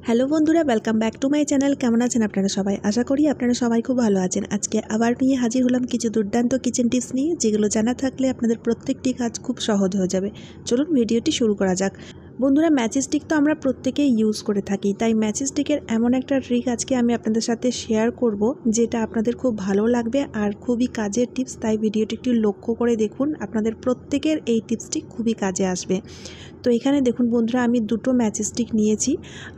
Hello বন্ধুরা, welcome back to my channel. কেমন আছেন আপনারা সবাই? আশা করি আপনারা সবাই খুব ভালো আছেন। আজকে আবার নিয়ে হাজির হলাম কিছু দুর্দান্ত কিচেন টিপস নিয়ে, যেগুলো জানা থাকলে আপনাদের প্রত্যেকটি কাজ খুব সহজ হয়ে যাবে। চলুন ভিডিওটি শুরু করা যাক। বন্ধুরা, ম্যাচিং স্টিক তো আমরা প্রত্যেকেই ইউজ করে থাকি, তাই ম্যাচিং স্টিকের এমন একটা ট্রিক আজকে আমি আপনাদের সাথে শেয়ার করব, যেটা আপনাদের খুব ভালো লাগবে আর খুবই কাজের টিপস। তাই ভিডিওটি একটু লক্ষ্য করে দেখুন, আপনাদের প্রত্যেকের এই টিপসটি খুবই কাজে আসবে। তো এখানে দেখুন বন্ধুরা, আমি দুটো ম্যাচিং স্টিক নিয়েছি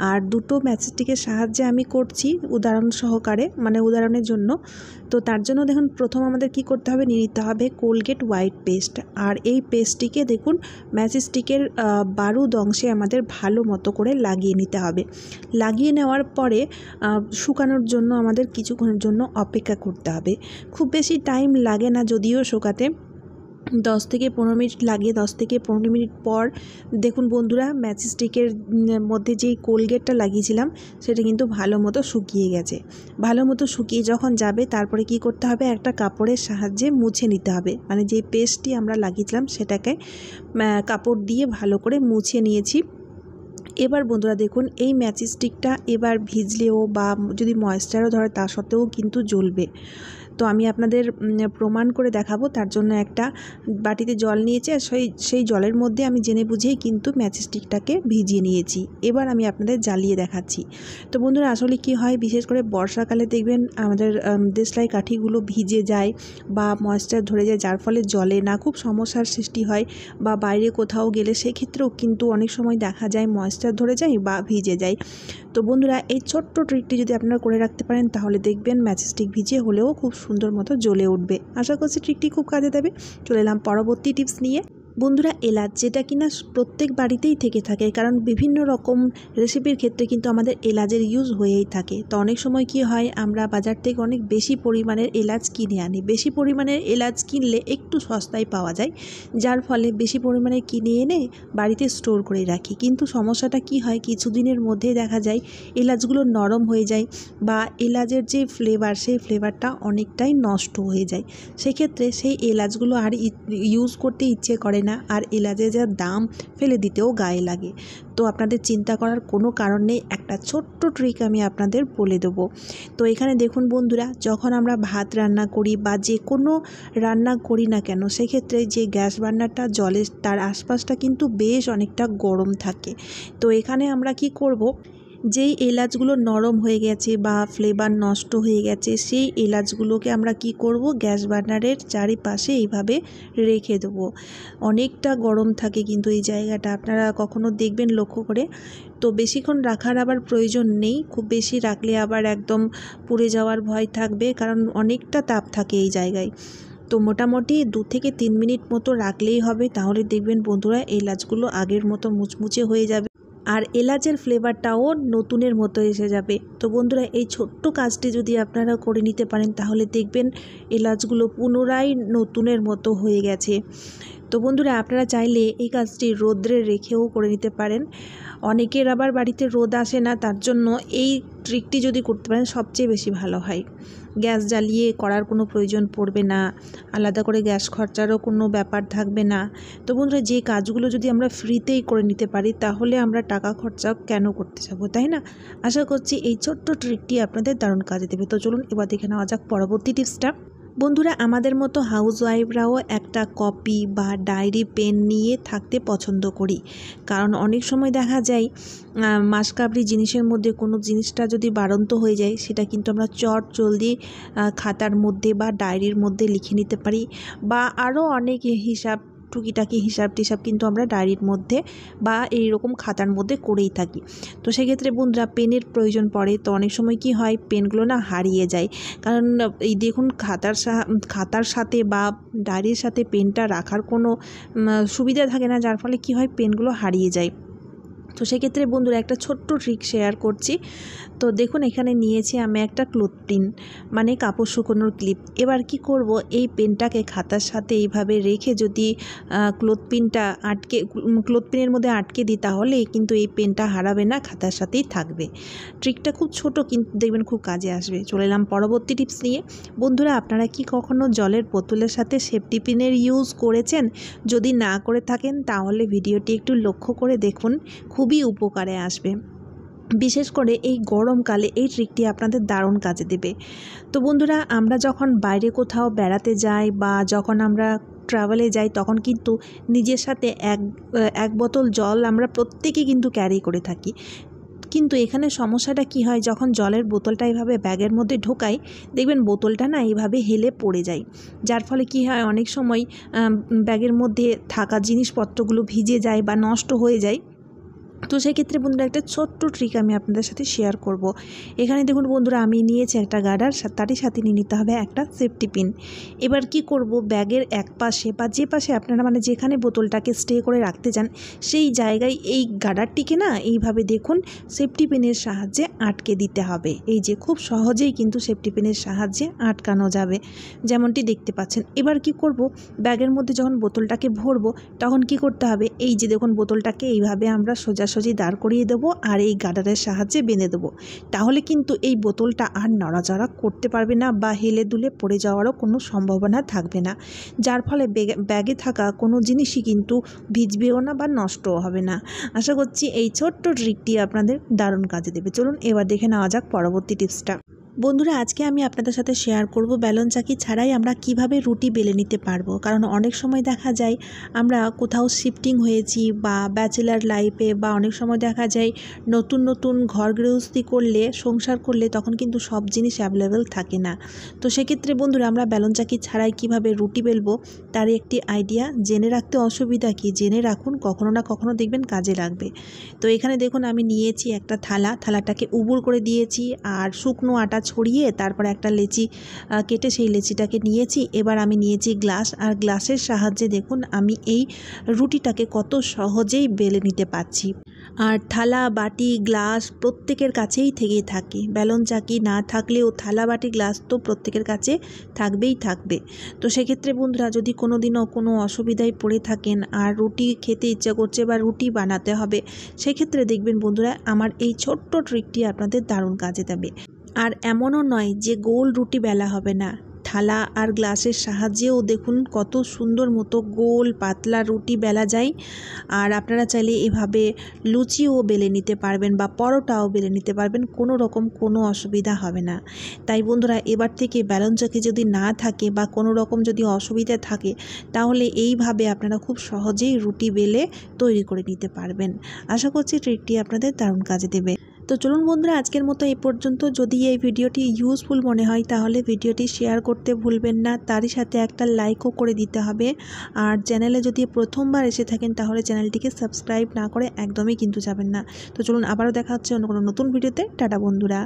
আর দুটো ম্যাচিং স্টিকের সাহায্যে আমি করছি উদাহরণ সহকারে, মানে উদাহরণের জন্য। তো তার জন্য দেখুন, প্রথম আমাদের কি করতে হবে, নিয়ে নিতে হবে কোলগেট হোয়াইট পেস্ট। আর এই পেস্টটিকে দেখুন ম্যাচিং স্টিকের বারুদ অংশে আমাদের ভালো মতো করে লাগিয়ে নিতে হবে। লাগিয়ে নেওয়ার পরে শুকানোর জন্য আমাদের কিছুক্ষণের জন্য অপেক্ষা করতে হবে। খুব বেশি টাইম লাগে না যদিও শুকাতে, 10 থেকে 15 মিনিট লাগে। 10 থেকে 15 মিনিট পর দেখুন বন্ধুরা, ম্যাচিং স্টিকের মধ্যে যেই কোলগেটটা লাগিয়েছিলাম সেটা কিন্তু ভালো মতো শুকিয়ে গেছে। ভালো মতো শুকিয়ে যখন যাবে, তারপরে কি করতে হবে, একটা কাপড়ের সাহায্যে মুছে নিতে হবে। মানে যে পেস্টটি আমরা লাগিয়েছিলাম সেটাকে কাপড় দিয়ে ভালো করে মুছে নিয়েছি। এবার বন্ধুরা দেখুন, এই ম্যাচিং স্টিকটা এবার ভিজলেও বা যদি ময়েশ্চারও ধরে তা সত্ত্বেও কিন্তু জ্বলবে। তো আমি আপনাদের প্রমাণ করে দেখাবো। তার জন্য একটা বাটিতে জল নিয়েছি আর সেই জলের মধ্যে আমি জেনে বুঝেই কিন্তু ম্যাচিং স্টিকটাকে ভিজিয়ে নিয়েছি। এবার আমি আপনাদের জ্বালিয়ে দেখাচ্ছি। তো বন্ধুরা, আসলে কি হয়, বিশেষ করে বর্ষাকালে দেখবেন আমাদের দেশলাই কাঠিগুলো ভিজে যায় বা ময়েশ্চার ধরে যায়, যার ফলে জ্বলে না, খুব সমস্যার সৃষ্টি হয়। বা বাইরে কোথাও গেলে সেক্ষেত্রেও কিন্তু অনেক সময় দেখা যায় ময়েশ্চার ধরে যায় বা ভিজে যায়। তো বন্ধুরা, এই ছোট্ট ট্রিকটি যদি আপনারা করে রাখতে পারেন, তাহলে দেখবেন ম্যাচিং স্টিক ভিজে হলেও খুব সুন্দর মতো জ্বলে উঠবে। আশা করছি ট্রিকটি খুব কাজে দেবে। চলে এলাম পরবর্তী টিপস নিয়ে। বন্ধুরা, এলাচ, যেটা কিনা প্রত্যেক বাড়িতেই থেকে থাকে, কারণ বিভিন্ন রকম রেসিপির ক্ষেত্রে কিন্তু আমাদের এলাচের ইউজ হয়েই থাকে। তো অনেক সময় কি হয়, আমরা বাজার থেকে অনেক বেশি পরিমাণের এলাচ কিনে আনি। বেশি পরিমাণের এলাচ কিনলে একটু সস্তায় পাওয়া যায়, যার ফলে বেশি পরিমাণে কিনে এনে বাড়িতে স্টোর করে রাখি। কিন্তু সমস্যাটা কি হয়, কিছুদিনের মধ্যেই দেখা যায় এলাচগুলো নরম হয়ে যায় বা এলাচের যে ফ্লেভার, সেই ফ্লেভারটা অনেকটাই নষ্ট হয়ে যায়। সেক্ষেত্রে সেই এলাচগুলো আর ইউজ করতে ইচ্ছে করে না, আর এলাচের যা দাম, ফেলে দিতেও গায়ে লাগে। তো আপনাদের চিন্তা করার কোনো কারণ নেই, একটা ছোট্ট ট্রিক আমি আপনাদের বলে দেবো। তো এখানে দেখুন বন্ধুরা, যখন আমরা ভাত রান্না করি বা যে কোনো রান্না করি না কেন, সেক্ষেত্রে যে গ্যাস বার্নারটা জ্বলে তার আশপাশটা কিন্তু বেশ অনেকটা গরম থাকে। তো এখানে আমরা কি করব, যেই এলাচগুলো নরম হয়ে গেছে বা ফ্লেভার নষ্ট হয়ে গেছে, সেই এলাচগুলোকে আমরা কি করব, গ্যাস বার্নারের চারিপাশে এইভাবে রেখে দেবো। অনেকটা গরম থাকে কিন্তু এই জায়গাটা, আপনারা কখনো দেখবেন লক্ষ্য করে। তো বেশিক্ষণ রাখার আবার প্রয়োজন নেই, খুব বেশি রাখলে আবার একদম পুড়ে যাওয়ার ভয় থাকবে, কারণ অনেকটা তাপ থাকে এই জায়গায়। তো মোটামুটি 2 থেকে 3 মিনিট মতো রাখলেই হবে। তাহলে দেখবেন বন্ধুরা, এলাচগুলো আগের মতো মুচমুচে হয়ে যাবে আর এলাচের ফ্লেভারটাও নতুনের মতো এসে যাবে। তো বন্ধুরা, এই ছোট্ট কাজটি যদি আপনারা করে নিতে পারেন, তাহলে দেখবেন এলাচগুলো পুনরায় নতুনের মতো হয়ে গেছে। তো বন্ধুরা, আপনারা চাইলে এই কাজটি রোদ্রে রেখেও করে নিতে পারেন। অনেকের আবার বাড়িতে রোদ আসে না, তার জন্য এই ট্রিকটি যদি করতে পারেন সবচেয়ে বেশি ভালো হয়। গ্যাস জ্বালিয়ে করার কোনো প্রয়োজন পড়বে না, আলাদা করে গ্যাস খরচারও কোনো ব্যাপার থাকবে না। তো বন্ধুরা, যে কাজগুলো যদি আমরা ফ্রিতেই করে নিতে পারি, তাহলে আমরা টাকা খরচা কেন করতে যাবো, তাই না? আশা করছি এই ছোট্ট ট্রিকটি আপনাদের দারুণ কাজে দেবে। তো চলুন এবার দেখে নেওয়া যাক পরবর্তী টিপসটা। বন্ধুরা, আমাদের মতো হাউসওয়াইফরাও একটা কপি বা ডায়েরি পেন নিয়ে থাকতে পছন্দ করি, কারণ অনেক সময় দেখা যায় মাসকাবরি জিনিসের মধ্যে কোনো জিনিসটা যদি বাড়ন্ত হয়ে যায়, সেটা কিন্তু আমরা চট জলদি খাতার মধ্যে বা ডায়েরির মধ্যে লিখে নিতে পারি। বা আরও অনেক হিসাব, টুকিটাকি হিসাব টিসাব কিন্তু আমরা ডায়েরির মধ্যে বা এইরকম খাতার মধ্যে করেই থাকি। তো সেক্ষেত্রে বন্ধুরা, পেনের প্রয়োজন পড়ে। তো অনেক সময় কি হয়, পেনগুলো না হারিয়ে যায়, কারণ এই দেখুন খাতার সাথে বা ডায়েরির সাথে পেনটা রাখার কোনো সুবিধা থাকে না, যার ফলে কি হয়, পেনগুলো হারিয়ে যায়। তো সেক্ষেত্রে বন্ধুরা, একটা ছোট্ট ট্রিক শেয়ার করছি। তো দেখুন, এখানে নিয়েছি আমি একটা ক্লথ পিন, মানে কাপড় শুকোনোর ক্লিপ। এবার কি করব, এই পেনটাকে খাতার সাথে এইভাবে রেখে যদি ক্লথ পিনের মধ্যে আটকে দিই, তাহলে কিন্তু এই পেনটা হারাবে না, খাতার সাথেই থাকবে। ট্রিকটা খুব ছোট, কিন্তু দেখবেন খুব কাজে আসবে। চলে এলাম পরবর্তী টিপস নিয়ে। বন্ধুরা, আপনারা কি কখনো জলের বোতলের সাথে সেফটি পিনের ইউজ করেছেন? যদি না করে থাকেন, তাহলে ভিডিওটি একটু লক্ষ্য করে দেখুন, খুবই উপকারে আসবে। বিশেষ করে এই গরমকালে এই ট্রিকটি আপনাদের দারুণ কাজে দেবে। তো বন্ধুরা, আমরা যখন বাইরে কোথাও বেড়াতে যাই বা যখন আমরা ট্রাভেলে যাই তখন কিন্তু নিজের সাথে এক বোতল জল আমরা প্রত্যেকেই কিন্তু ক্যারি করে থাকি। কিন্তু এখানে সমস্যাটা কি হয়, যখন জলের বোতলটা এইভাবে ব্যাগের মধ্যে ঢোকাই, দেখবেন বোতলটা না এইভাবে হেলে পড়ে যায়, যার ফলে কি হয় অনেক সময় ব্যাগের মধ্যে থাকা জিনিসপত্রগুলো ভিজে যায় বা নষ্ট হয়ে যায়। তো সেক্ষেত্রে বন্ধুরা একটা ছোট্ট ট্রিক আমি আপনাদের সাথে শেয়ার করব। এখানে দেখুন বন্ধুরা, আমি নিয়েছি একটা গার্ডার, তারই সাথে নিয়ে নিতে হবে একটা সেফটি পিন। এবার কি করব, ব্যাগের এক পাশে বা যে পাশে আপনারা মানে যেখানে বোতলটাকে স্টে করে রাখতে চান সেই জায়গায় এই গার্ডারটিকে না এইভাবে দেখুন সেফটি পিনের সাহায্যে আটকে দিতে হবে। এই যে খুব সহজেই কিন্তু সেফটি পিনের সাহায্যে আটকানো যাবে, যেমনটি দেখতে পাচ্ছেন। এবার কি করব, ব্যাগের মধ্যে যখন বোতলটাকে ভরবো তখন কি করতে হবে, এই যে দেখুন বোতলটাকে এইভাবে আমরা সোজাসুজি দাঁড় করিয়ে দেবো আর এই গার্ডারের সাহায্যে বেঁধে দেবো। তাহলে কিন্তু এই বোতলটা আর নড়াচড়া করতে পারবে না বা হেলে দুলে পড়ে যাওয়ারও কোনো সম্ভাবনা থাকবে না, যার ফলে ব্যাগে থাকা কোনো জিনিসই কিন্তু ভিজবেও না বা নষ্টও হবে না। আশা করছি এই ছোট্ট ট্রিকটি আপনাদের দারুণ কাজে দেবে। চলুন এবার দেখে নেওয়া যাক পরবর্তী টিপসটা। বন্ধুরা, আজকে আমি আপনাদের সাথে শেয়ার করব বেলন চাকি ছাড়াই আমরা কিভাবে রুটি বেলে নিতে পারবো। কারণ অনেক সময় দেখা যায় আমরা কোথাও শিফটিং হয়েছি বা ব্যাচেলার লাইফে, বা অনেক সময় দেখা যায় নতুন নতুন ঘর গৃহস্থী করলে, সংসার করলে তখন কিন্তু সব জিনিস অ্যাভেলেবেল থাকে না। তো সেক্ষেত্রে বন্ধুরা, আমরা বেলন চাকি ছাড়াই কিভাবে রুটি বেলবো তার একটি আইডিয়া জেনে রাখতে অসুবিধা কি, জেনে রাখুন, কখনো না কখনো দেখবেন কাজে লাগবে। তো এখানে দেখুন আমি নিয়েছি একটা থালাটাকে উবুড় করে দিয়েছি আর শুকনো আটা ছড়িয়ে তারপরে একটা লেচি কেটে সেই লেচিটাকে নিয়েছি। এবার আমি নিয়েছি গ্লাস, আর গ্লাসের সাহায্যে দেখুন আমি এই রুটিটাকে কত সহজেই বেলে নিতে পারছি। আর থালা বাটি গ্লাস প্রত্যেকের কাছেই থেকেই থাকে, বেলন চাকি না থাকলেও থালা বাটি গ্লাস তো প্রত্যেকের কাছে থাকবেই থাকবে। তো সেক্ষেত্রে বন্ধুরা, যদি কোনো দিনও কোনো অসুবিধায় পড়ে থাকেন আর রুটি খেতে ইচ্ছা করছে বা রুটি বানাতে হবে, সেক্ষেত্রে দেখবেন বন্ধুরা আমার এই ছোট্ট ট্রিকটি আপনাদের দারুণ কাজে দেবে। আর এমনও নয় যে গোল রুটি বেলা হবে না, থালা আর গ্লাসের সাহায্যেও দেখুন কত সুন্দর মতো গোল পাতলা রুটি বেলা যায়। আর আপনারা চাইলে এভাবে লুচিও বেলে নিতে পারবেন বা পরোটাও বেলে নিতে পারবেন, কোনো রকম কোনো অসুবিধা হবে না। তাই বন্ধুরা, এবার থেকে বেলন চাকি যদি না থাকে বা কোনো রকম যদি অসুবিধা থাকে, তাহলে এইভাবে আপনারা খুব সহজেই রুটি বেলে তৈরি করে নিতে পারবেন। আশা করছি ট্রিকটি আপনাদের দারুণ কাজে দেবে। তো চলুন বন্ধুরা, আজকের মতো এই পর্যন্ত। যদি এই ভিডিওটি ইউজফুল মনে হয় তাহলে ভিডিওটি শেয়ার করতে ভুলবেন না, তারই সাথে একটা লাইকও করে দিতে হবে। আর চ্যানেলে যদি প্রথমবার এসে থাকেন তাহলে চ্যানেলটিকে সাবস্ক্রাইব না করে একদমই কিন্তু যাবেন না। তো চলুন আবারও দেখা হচ্ছে অন্য কোনো নতুন ভিডিওতে। টাটা বন্ধুরা।